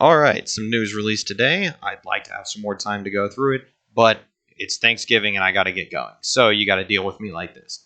Alright, some news released today. I'd like to have some more time to go through it, but it's Thanksgiving and I gotta get going, so you gotta deal with me like this.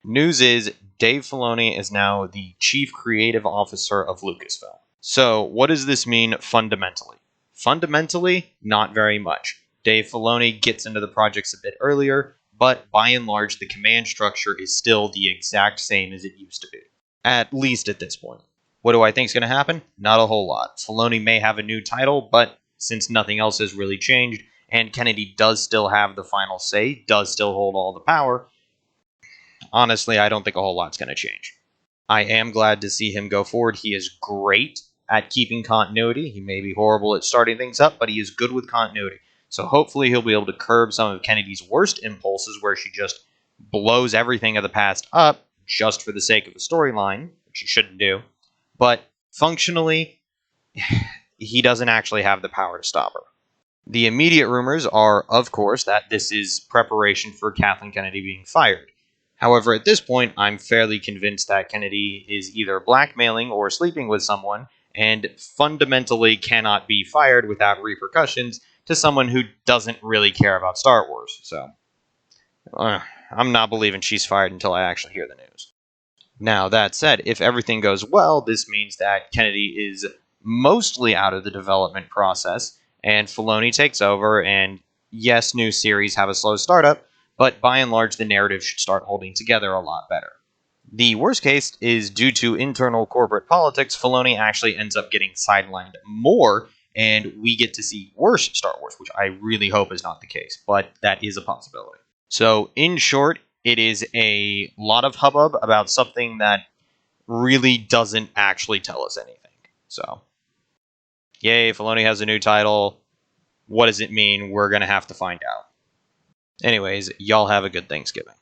News is Dave Filoni is now the Chief Creative Officer of Lucasfilm. So, what does this mean fundamentally? Fundamentally, not very much. Dave Filoni gets into the projects a bit earlier, but by and large, the command structure is still the exact same as it used to be. At least at this point. What do I think is going to happen? Not a whole lot. Filoni may have a new title, but since nothing else has really changed, and Kennedy does still have the final say, does still hold all the power, honestly, I don't think a whole lot's going to change. I am glad to see him go forward. He is great at keeping continuity. He may be horrible at starting things up, but he is good with continuity. So hopefully he'll be able to curb some of Kennedy's worst impulses where she just blows everything of the past up just for the sake of the storyline, which she shouldn't do. But functionally, he doesn't actually have the power to stop her. The immediate rumors are, of course, that this is preparation for Kathleen Kennedy being fired. However, at this point, I'm fairly convinced that Kennedy is either blackmailing or sleeping with someone, and fundamentally cannot be fired without repercussions to someone who doesn't really care about Star Wars. So, I'm not believing she's fired until I actually hear the news. Now, that said, if everything goes well, this means that Kennedy is mostly out of the development process, and Filoni takes over, and yes, new series have a slow startup, but by and large, the narrative should start holding together a lot better. The worst case is due to internal corporate politics, Filoni actually ends up getting sidelined more, and we get to see worse Star Wars, which I really hope is not the case, but that is a possibility. So, in short, it is a lot of hubbub about something that really doesn't actually tell us anything. So, yay, Filoni has a new title. What does it mean? We're going to have to find out. Anyways, y'all have a good Thanksgiving.